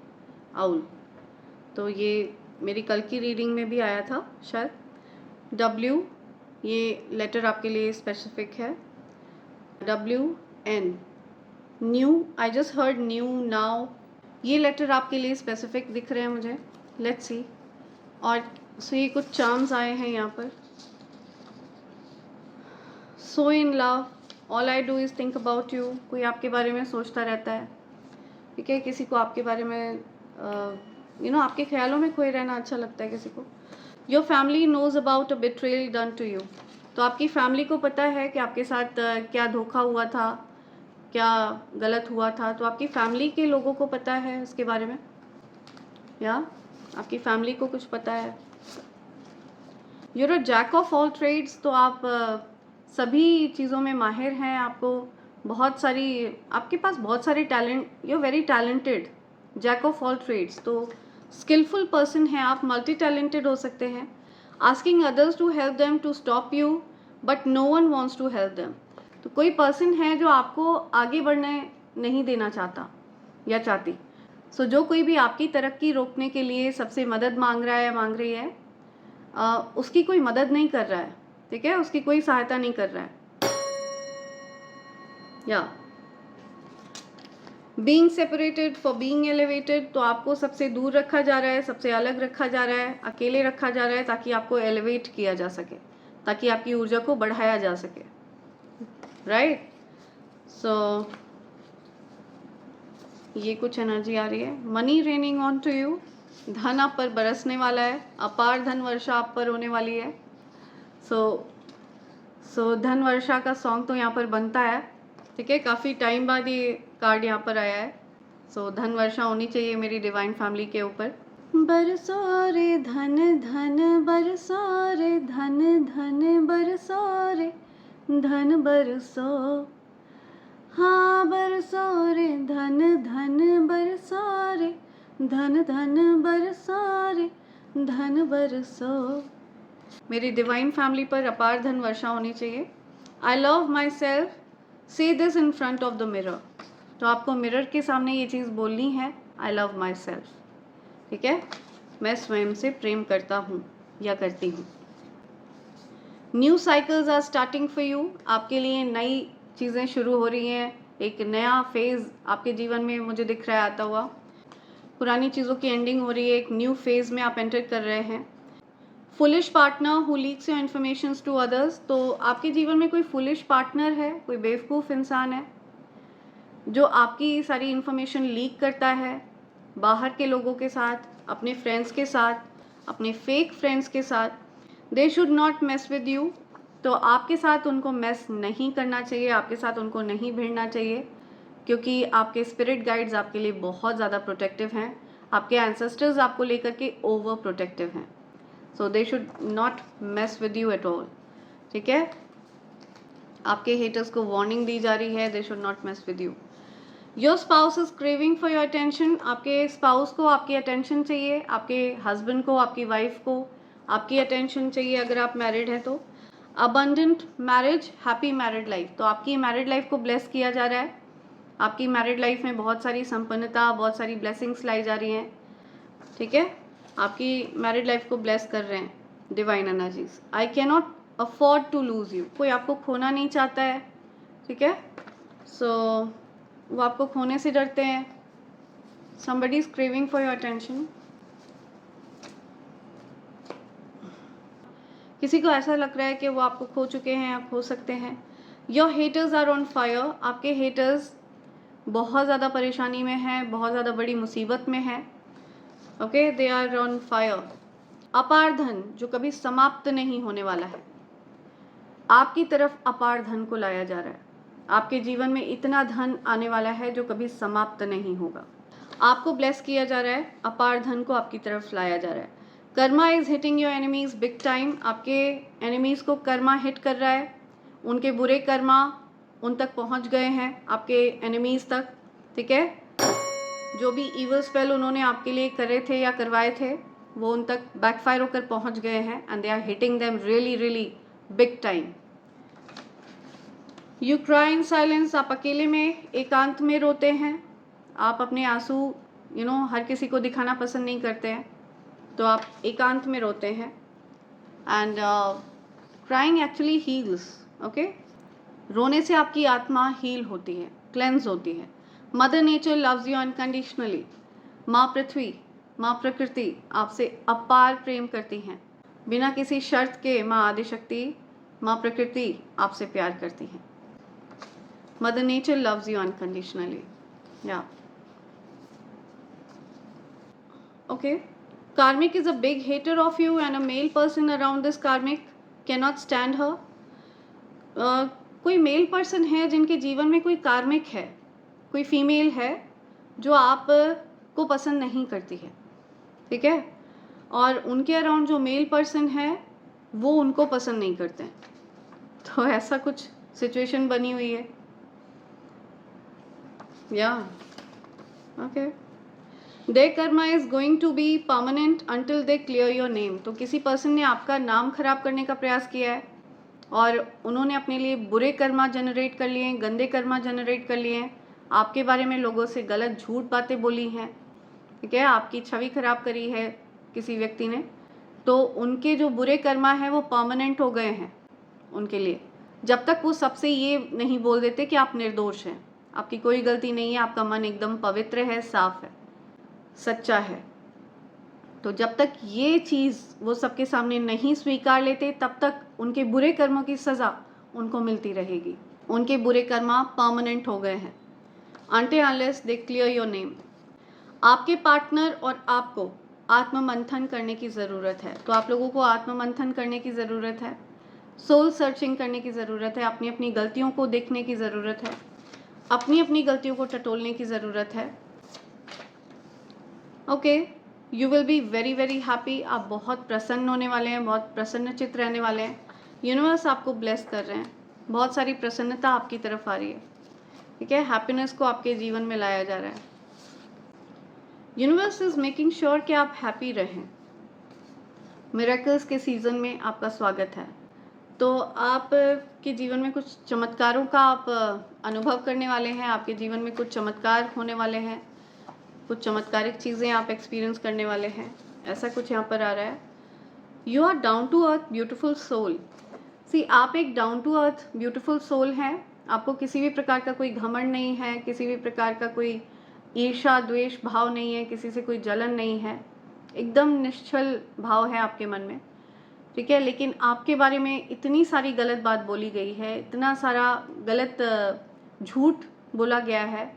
आउल। तो ये मेरी कल की रीडिंग में भी आया था शायद। W, ये लेटर आपके लिए स्पेसिफिक है, WN, new, I just heard new, now, ये लेटर आपके लिए स्पेसिफिक दिख रहे हैं मुझे। Let's see. और सो ये कुछ चार्म्स आए हैं यहाँ पर। So in love, all I do is think about you, कोई आपके बारे में सोचता रहता है, ठीक है। किसी को आपके बारे में आपके ख्यालों में खोए रहना अच्छा लगता है किसी को। Your family knows about a betrayal done to you, तो आपकी फैमिली को पता है कि आपके साथ क्या धोखा हुआ था, क्या गलत हुआ था, तो आपकी फैमिली के लोगों को पता है इसके बारे में, या आपकी फैमिली को कुछ पता है। You're a jack of all trades, तो आप सभी चीज़ों में माहिर हैं, आपको बहुत सारी, आपके पास बहुत सारे talent, you are very talented, jack of all trades, तो स्किलफुल पर्सन हैं आप, मल्टी टैलेंटेड हो सकते हैं। Asking others to help them to stop you but no one wants to help them, तो कोई पर्सन है जो आपको आगे बढ़ने नहीं देना चाहता या चाहती। सो जो कोई भी आपकी तरक्की रोकने के लिए सबसे मदद मांग रहा है या मांग रही है, उसकी कोई मदद नहीं कर रहा है, ठीक है, उसकी कोई सहायता नहीं कर रहा है। या being separated for being elevated, तो आपको सबसे दूर रखा जा रहा है, सबसे अलग रखा जा रहा है, अकेले रखा जा रहा है, ताकि आपको एलिवेट किया जा सके, ताकि आपकी ऊर्जा को बढ़ाया जा सके, राइट। सो ये कुछ एनर्जी आ रही है। Money raining on to you, धन आप पर बरसने वाला है, अपार धन वर्षा आप पर होने वाली है। सो धन वर्षा का सॉन्ग तो यहाँ पर बनता है, ठीक है, काफ़ी टाइम बाद ये कार्ड यहाँ पर आया है। सो धन वर्षा होनी चाहिए मेरी डिवाइन फैमिली के ऊपर। बरसो रे धन धन बरसो रे धन धन बरसो रे धन बरसो, हाँ बरसो रे धन धन बरसो रे धन धन बरसो रे धन बरसो। मेरी डिवाइन फैमिली पर अपार धन वर्षा होनी चाहिए। आई लव माई सेल्फ, से this in front of the mirror, तो आपको मिरर के सामने ये चीज़ बोलनी है, आई लव माई सेल्फ, ठीक है, मैं स्वयं से प्रेम करता हूँ या करती हूँ। New cycles are starting for you, आपके लिए नई चीज़ें शुरू हो रही हैं, एक नया फेज़ आपके जीवन में मुझे दिख रहा है आता हुआ। पुरानी चीज़ों की एंडिंग हो रही है, एक न्यू फेज़ में आप एंटर कर रहे हैं। Foolish partner who leaks your information to others, तो आपके जीवन में कोई फुलिश पार्टनर है, कोई बेवकूफ़ इंसान है जो आपकी सारी इन्फॉर्मेशन लीक करता है बाहर के लोगों के साथ, अपने फ्रेंड्स के साथ, अपने फेक फ्रेंड्स के साथ। दे should not mess with you, तो आपके साथ उनको मेस नहीं करना चाहिए, आपके साथ उनको नहीं भिड़ना चाहिए, क्योंकि आपके स्पिरिट गाइड्स आपके लिए बहुत ज़्यादा प्रोटेक्टिव हैं, आपके एंसेस्टर्स आपको लेकर के ओवर प्रोटेक्टिव हैं। So they should not mess with you at all, ठीक है। आपके हेटर्स को वार्निंग दी जा रही है, दे should not mess with you. Your spouse is craving for your attention, आपके स्पाउस को आपकी अटेंशन चाहिए, आपके हस्बैंड को, आपकी वाइफ को आपकी अटेंशन चाहिए अगर आप मैरिड हैं तो। Abundant marriage, happy married life, तो आपकी मैरिड लाइफ को ब्लेस किया जा रहा है, आपकी मैरिड लाइफ में बहुत सारी संपन्नता, बहुत सारी ब्लेसिंग्स लाई जा रही हैं, ठीक है, आपकी मैरिड लाइफ को ब्लेस कर रहे हैं divine energies. I can not afford to lose you, कोई आपको खोना नहीं चाहता है, ठीक है। सो वो आपको खोने से डरते हैं. Somebody is craving for your attention. किसी को ऐसा लग रहा है कि वो आपको खो चुके हैं या खो सकते हैं. Your haters are on fire. आपके haters बहुत ज़्यादा परेशानी में हैं, बहुत ज़्यादा बड़ी मुसीबत में हैं. Okay, they are on fire. अपार धन जो कभी समाप्त नहीं होने वाला है, आपकी तरफ अपार धन को लाया जा रहा है. आपके जीवन में इतना धन आने वाला है जो कभी समाप्त नहीं होगा. आपको ब्लेस किया जा रहा है, अपार धन को आपकी तरफ लाया जा रहा है. Karma is hitting your enemies big time. आपके एनिमीज को कर्मा हिट कर रहा है. उनके बुरे कर्मा उन तक पहुंच गए हैं, आपके एनिमीज तक. ठीक है, जो भी इवल स्पेल उन्होंने आपके लिए करे थे या करवाए थे वो उन तक बैकफायर होकर पहुंच गए हैं. And they are hitting them really really big time. You cry in silence. आप अकेले में एकांत में रोते हैं. आप अपने आंसू हर किसी को दिखाना पसंद नहीं करते हैं, तो आप एकांत में रोते हैं. And crying actually heels. Okay, रोने से आपकी आत्मा हील होती है, क्लेंस होती है. Mother nature loves you unconditionally. माँ पृथ्वी, माँ प्रकृति आपसे अपार प्रेम करती हैं. बिना किसी शर्त के माँ आदिशक्ति, माँ प्रकृति आपसे प्यार करती हैं. Mother nature loves you unconditionally. या okay, karmic is a big hater of you and a male person around this karmic cannot stand her. कोई मेल पर्सन है जिनके जीवन में कोई कार्मिक है, कोई फीमेल है जो आप को पसंद नहीं करती है. ठीक है, और उनके अराउंड जो मेल पर्सन है वो उनको पसंद नहीं करते हैं. तो ऐसा कुछ सिचुएशन बनी हुई है. या okay, their karma is going to be permanent until they clear your name. तो किसी पर्सन ने आपका नाम खराब करने का प्रयास किया है और उन्होंने अपने लिए बुरे कर्मा जनरेट कर लिए हैं, गंदे कर्मा जनरेट कर लिए हैं. आपके बारे में लोगों से गलत झूठ बातें बोली हैं. ठीक है, आपकी छवि खराब करी है किसी व्यक्ति ने, तो उनके जो बुरे कर्मा है वो परमानेंट हो गए हैं उनके लिए, जब तक वो सबसे ये नहीं बोल देते कि आप निर्दोष हैं, आपकी कोई गलती नहीं है, आपका मन एकदम पवित्र है, साफ है, सच्चा है. तो जब तक ये चीज़ वो सबके सामने नहीं स्वीकार लेते तब तक उनके बुरे कर्मों की सज़ा उनको मिलती रहेगी. उनके बुरे कर्मा परमानेंट हो गए हैं. until unless they clear your name. आपके पार्टनर और आपको आत्ममंथन करने की ज़रूरत है. तो आप लोगों को आत्ममंथन करने की ज़रूरत है, सोल सर्चिंग करने की ज़रूरत है, अपनी अपनी गलतियों को देखने की ज़रूरत है, अपनी अपनी गलतियों को टटोलने की ज़रूरत है. Okay, you will be very very happy. आप बहुत प्रसन्न होने वाले हैं, बहुत प्रसन्नचित्त रहने वाले हैं. यूनिवर्स आपको ब्लेस कर रहे हैं, बहुत सारी प्रसन्नता आपकी तरफ आ रही है. ठीक है, हैप्पीनेस को आपके जीवन में लाया जा रहा है. यूनिवर्स इज मेकिंग श्योर कि आप हैप्पी रहें. मिरेकल्स के सीज़न में आपका स्वागत है. तो आप के जीवन में कुछ चमत्कारों का आप अनुभव करने वाले हैं. आपके जीवन में कुछ चमत्कार होने वाले हैं, कुछ चमत्कारिक चीज़ें आप एक्सपीरियंस करने वाले हैं, ऐसा कुछ यहाँ पर आ रहा है. You are down to earth beautiful soul. See, आप एक down to earth beautiful soul हैं. आपको किसी भी प्रकार का कोई घमंड नहीं है, किसी भी प्रकार का कोई ईर्ष्या द्वेष भाव नहीं है, किसी से कोई जलन नहीं है, एकदम निश्चल भाव है आपके मन में. ठीक है, लेकिन आपके बारे में इतनी सारी गलत बात बोली गई है, इतना सारा गलत झूठ बोला गया है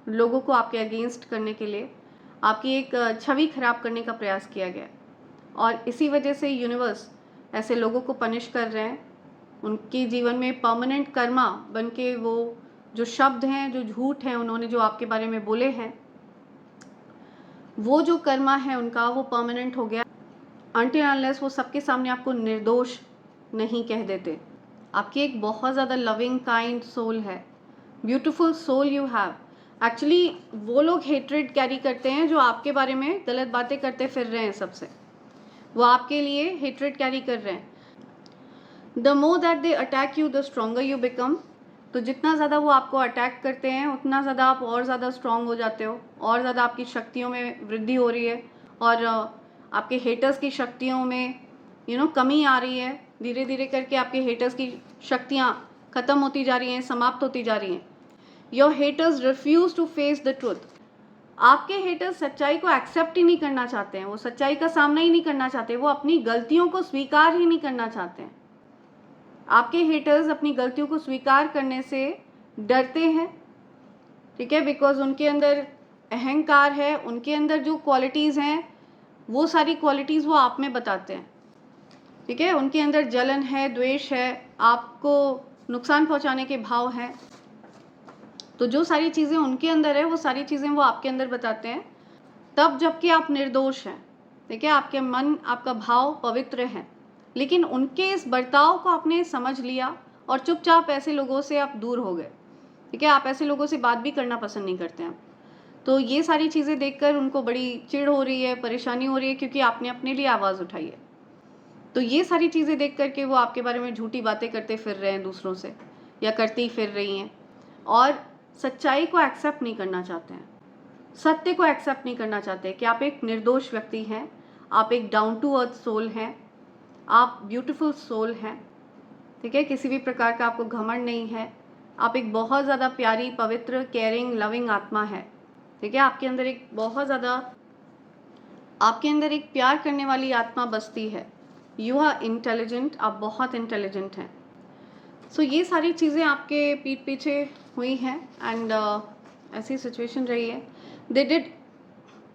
लोगों को आपके अगेंस्ट करने के लिए, आपकी एक छवि खराब करने का प्रयास किया गया, और इसी वजह से यूनिवर्स ऐसे लोगों को पनिश कर रहे हैं. उनके जीवन में परमानेंट कर्मा बन के वो जो शब्द हैं, जो झूठ हैं, उन्होंने जो आपके बारे में बोले हैं, वो जो कर्मा है उनका वो परमानेंट हो गया. अनटिल अनलेस वो सबके सामने आपको निर्दोष नहीं कह देते. आपकी एक बहुत ज़्यादा लविंग काइंड सोल है, beautiful soul you have. Actually वो लोग हेट्रेड कैरी करते हैं जो आपके बारे में गलत बातें करते फिर रहे हैं सबसे, वो आपके लिए हेट्रेड कैरी कर रहे हैं. The more that they attack you the stronger you become. तो जितना ज़्यादा वो आपको अटैक करते हैं उतना ज़्यादा आप और ज़्यादा स्ट्रॉन्ग हो जाते हो, और ज़्यादा आपकी शक्तियों में वृद्धि हो रही है, और आपके हेटर्स की शक्तियों में कमी आ रही है. धीरे धीरे करके आपके हेटर्स की शक्तियाँ ख़त्म होती जा रही हैं, समाप्त होती जा रही हैं. Your haters refuse to face the truth. आपके हेटर्स सच्चाई को एक्सेप्ट ही नहीं करना चाहते हैं, वो सच्चाई का सामना ही नहीं करना चाहते, वो अपनी गलतियों को स्वीकार ही नहीं करना चाहते हैं। आपके हेटर्स अपनी गलतियों को स्वीकार करने से डरते हैं, ठीक है, बिकॉज उनके अंदर अहंकार है, उनके अंदर जो क्वालिटीज़ हैं वो सारी क्वालिटीज़ वो आप में बताते हैं, ठीक है। उनके अंदर जलन है, द्वेष है, आपको नुकसान पहुंचाने के भाव हैं। तो जो सारी चीज़ें उनके अंदर है वो सारी चीज़ें वो आपके अंदर बताते हैं, तब जबकि आप निर्दोष हैं, ठीक है, आपके मन, आपका भाव पवित्र है। लेकिन उनके इस बर्ताव को आपने समझ लिया और चुपचाप ऐसे लोगों से आप दूर हो गए, ठीक है। आप ऐसे लोगों से बात भी करना पसंद नहीं करते हैं। तो ये सारी चीज़ें देखकर उनको बड़ी चिढ़ हो रही है, परेशानी हो रही है, क्योंकि आपने अपने लिए आवाज़ उठाई है। तो ये सारी चीज़ें देख करके वो आपके बारे में झूठी बातें करते फिर रहे हैं दूसरों से, या करती फिर रही हैं, और सच्चाई को एक्सेप्ट नहीं करना चाहते हैं, सत्य को एक्सेप्ट नहीं करना चाहते कि आप एक निर्दोष व्यक्ति हैं, आप एक डाउन टू अर्थ सोल हैं, आप ब्यूटीफुल सोल हैं, ठीक है। किसी भी प्रकार का आपको घमंड नहीं है, आप एक बहुत ज़्यादा प्यारी, पवित्र, केयरिंग, लविंग आत्मा है, ठीक है। आपके अंदर एक बहुत ज़्यादा, आपके अंदर एक प्यार करने वाली आत्मा बसती है। यू आर इंटेलिजेंट, आप बहुत इंटेलिजेंट हैं। सो ये सारी चीज़ें आपके पीठ पीछे हुई हैं, एंड ऐसी सिचुएशन रही है।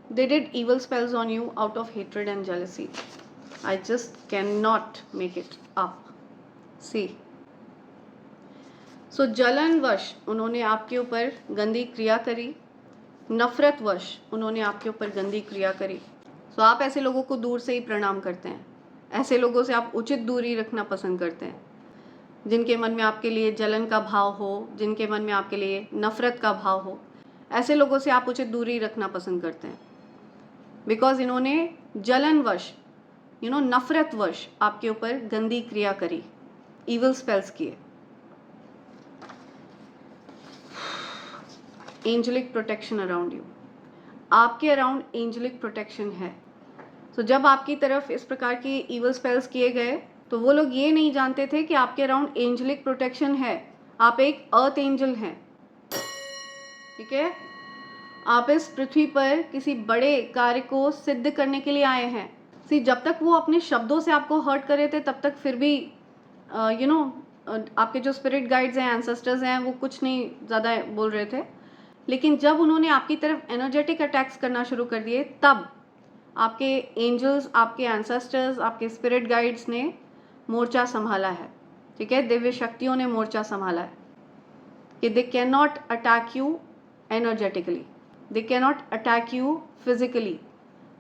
They did evil spells on you out of hatred and jealousy. I just cannot make it up. See. So जलनवश उन्होंने आपके ऊपर गंदी क्रिया करी, नफरतवश उन्होंने आपके ऊपर गंदी क्रिया करी। So आप ऐसे लोगों को दूर से ही प्रणाम करते हैं, ऐसे लोगों से आप उचित दूरी रखना पसंद करते हैं, जिनके मन में आपके लिए जलन का भाव हो, जिनके मन में आपके लिए नफरत का भाव हो, ऐसे लोगों से आप उचित दूरी रखना पसंद करते हैं। बिकॉज इन्होंने जलनवश, नफरतवश आपके ऊपर गंदी क्रिया करी, इविल स्पेल्स किए। एंजलिक प्रोटेक्शन अराउंड यू, आपके अराउंड एंजलिक प्रोटेक्शन है। तो जब आपकी तरफ इस प्रकार की इविल स्पेल्स किए गए तो वो लोग ये नहीं जानते थे कि आपके अराउंड एंजलिक प्रोटेक्शन है, आप एक अर्थ एंजल हैं, ठीक है। आप इस पृथ्वी पर किसी बड़े कार्य को सिद्ध करने के लिए आए हैं। जब तक वो अपने शब्दों से आपको हर्ट कर रहे थे तब तक फिर भी आपके जो स्पिरिट गाइड्स हैं, एंसेस्टर्स हैं, वो कुछ नहीं ज़्यादा बोल रहे थे। लेकिन जब उन्होंने आपकी तरफ एनर्जेटिक अटैक्स करना शुरू कर दिए, तब आपके एंजल्स, आपके एंसेस्टर्स, आपके स्पिरिट गाइड्स ने मोर्चा संभाला है, ठीक है। दिव्य शक्तियों ने मोर्चा संभाला है कि they can not attack you energetically, they cannot attack you physically,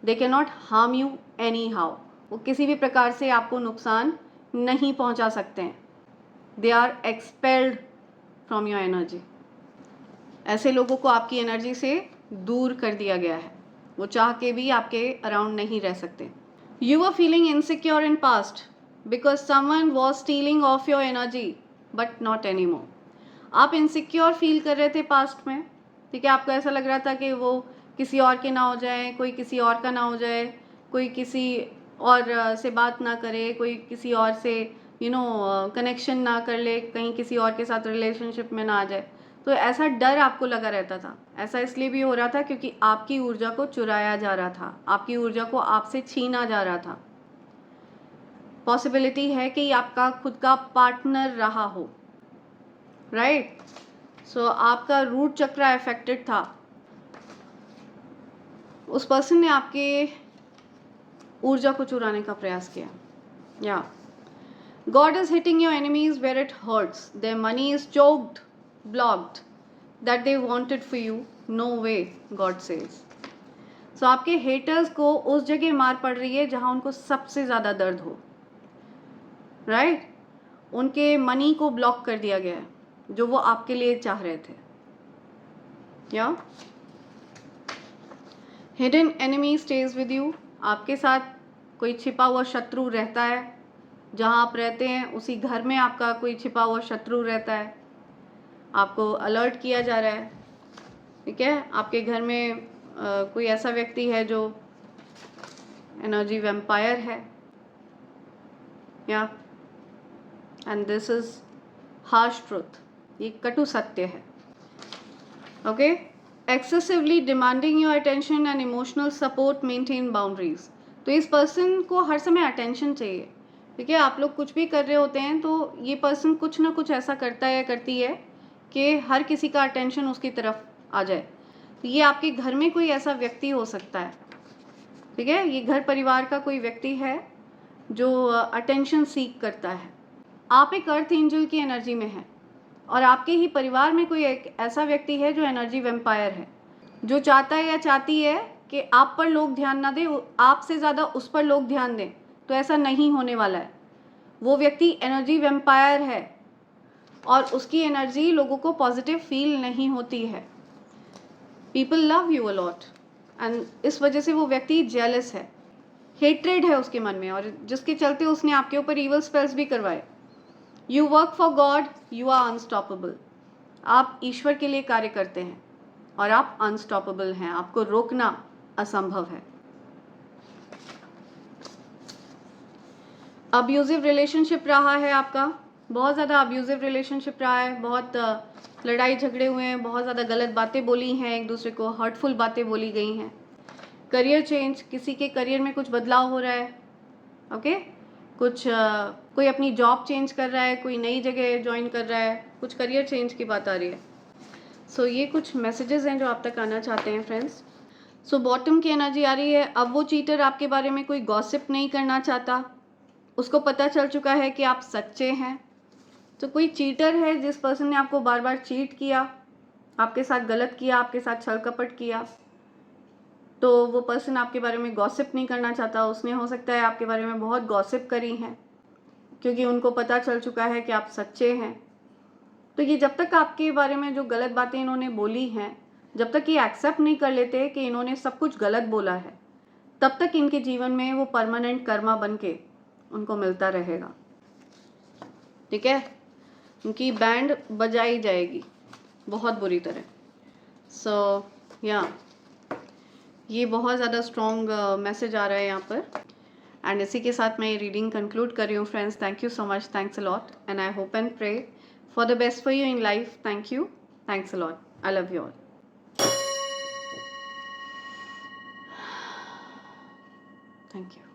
they cannot harm you anyhow। वो किसी भी प्रकार से आपको नुकसान नहीं पहुंचा सकते हैं। they are expelled from your energy। ऐसे लोगों को आपकी एनर्जी से दूर कर दिया गया है, वो चाह के भी आपके अराउंड नहीं रह सकते। you were feeling insecure in past because someone was stealing off your energy but not anymore। आप इनसिक्योर फील कर रहे थे पास्ट में, ठीक है। आपको ऐसा लग रहा था कि वो किसी और के ना हो जाए, कोई किसी और का ना हो जाए, कोई किसी और से बात ना करे, कोई किसी और से कनेक्शन ना कर ले, कहीं किसी और के साथ रिलेशनशिप में ना आ जाए। तो ऐसा डर आपको लगा रहता था। ऐसा इसलिए भी हो रहा था क्योंकि आपकी ऊर्जा को चुराया जा रहा था, आपकी ऊर्जा को आपसे छीना जा रहा था। पॉसिबिलिटी है कि आपका खुद का पार्टनर रहा हो, राइट। सो आपका रूट चक्र अफेक्टेड था, उस पर्सन ने आपके ऊर्जा को चुराने का प्रयास किया। या God is hitting your enemies where it hurts, their money is choked, blocked, that they wanted for you, no way, God says. So आपके हेटर्स को उस जगह मार पड़ रही है जहां उनको सबसे ज़्यादा दर्द हो, राइट। उनके मनी को ब्लॉक कर दिया गया है जो वो आपके लिए चाह रहे थे। या hidden enemy stage with you, आपके साथ कोई छिपा हुआ शत्रु रहता है। जहाँ आप रहते हैं उसी घर में आपका कोई छिपा हुआ शत्रु रहता है, आपको अलर्ट किया जा रहा है, ठीक है। आपके घर में कोई ऐसा व्यक्ति है जो एनर्जी वैम्पायर है, या and this is harsh truth, ये कटु सत्य है। Okay, excessively demanding your attention and emotional support, maintain boundaries. तो इस पर्सन को हर समय अटेंशन चाहिए, ठीक है। आप लोग कुछ भी कर रहे होते हैं तो ये पर्सन कुछ ना कुछ ऐसा करता है या करती है कि हर किसी का अटेंशन उसकी तरफ आ जाए। तो ये आपके घर में कोई ऐसा व्यक्ति हो सकता है, ठीक है। ये घर परिवार का कोई व्यक्ति है जो अटेंशन सीक करता है। आप एक अर्थ एंजल की एनर्जी में हैं और आपके ही परिवार में कोई एक ऐसा व्यक्ति है जो एनर्जी वेम्पायर है, जो चाहता है या चाहती है कि आप पर लोग ध्यान ना दें, आपसे ज़्यादा उस पर लोग ध्यान दें। तो ऐसा नहीं होने वाला है। वो व्यक्ति एनर्जी वेम्पायर है और उसकी एनर्जी लोगों को पॉजिटिव फील नहीं होती है। People love you a lot and इस वजह से वो व्यक्ति जेलस है, हेट्रेड है उसके मन में, और जिसके चलते उसने आपके ऊपर ईवल स्पेल्स भी करवाए। You work for God, you are unstoppable. आप ईश्वर के लिए कार्य करते हैं और आप अनस्टॉपेबल हैं, आपको रोकना असंभव है। अब्यूजिव रिलेशनशिप रहा है आपका, बहुत ज़्यादा अब्यूजिव रिलेशनशिप रहा है, बहुत लड़ाई झगड़े हुए हैं, बहुत ज़्यादा गलत बातें बोली हैं, एक दूसरे को हर्टफुल बातें बोली गई हैं। करियर चेंज, किसी के करियर में कुछ बदलाव हो रहा है, ओके। कोई अपनी जॉब चेंज कर रहा है, कोई नई जगह ज्वाइन कर रहा है, कुछ करियर चेंज की बात आ रही है। सो ये कुछ मैसेजेस हैं जो आप तक आना चाहते हैं फ्रेंड्स। सो बॉटम की एनर्जी आ रही है। अब वो चीटर आपके बारे में कोई गॉसिप नहीं करना चाहता, उसको पता चल चुका है कि आप सच्चे हैं। तो कोई चीटर है, जिस पर्सन ने आपको बार बार चीट किया, आपके साथ गलत किया, आपके साथ छल कपट किया, तो वो पर्सन आपके बारे में गॉसिप नहीं करना चाहता। उसने हो सकता है आपके बारे में बहुत गॉसिप करी हैं, क्योंकि उनको पता चल चुका है कि आप सच्चे हैं। तो ये जब तक आपके बारे में जो गलत बातें इन्होंने बोली हैं, जब तक ये एक्सेप्ट नहीं कर लेते कि इन्होंने सब कुछ गलत बोला है, तब तक इनके जीवन में वो परमानेंट कर्मा बन के उनको मिलता रहेगा, ठीक है। उनकी बैंड बजाई जाएगी बहुत बुरी तरह। सो ये बहुत ज़्यादा स्ट्रॉन्ग मैसेज आ रहा है यहाँ पर। एंड इसी के साथ मैं ये रीडिंग कंक्लूड कर रही हूँ friends. Thank you so much, thanks a lot, and I hope and pray for the best for you in life. Thank you, thanks a lot, I love you all. Thank you.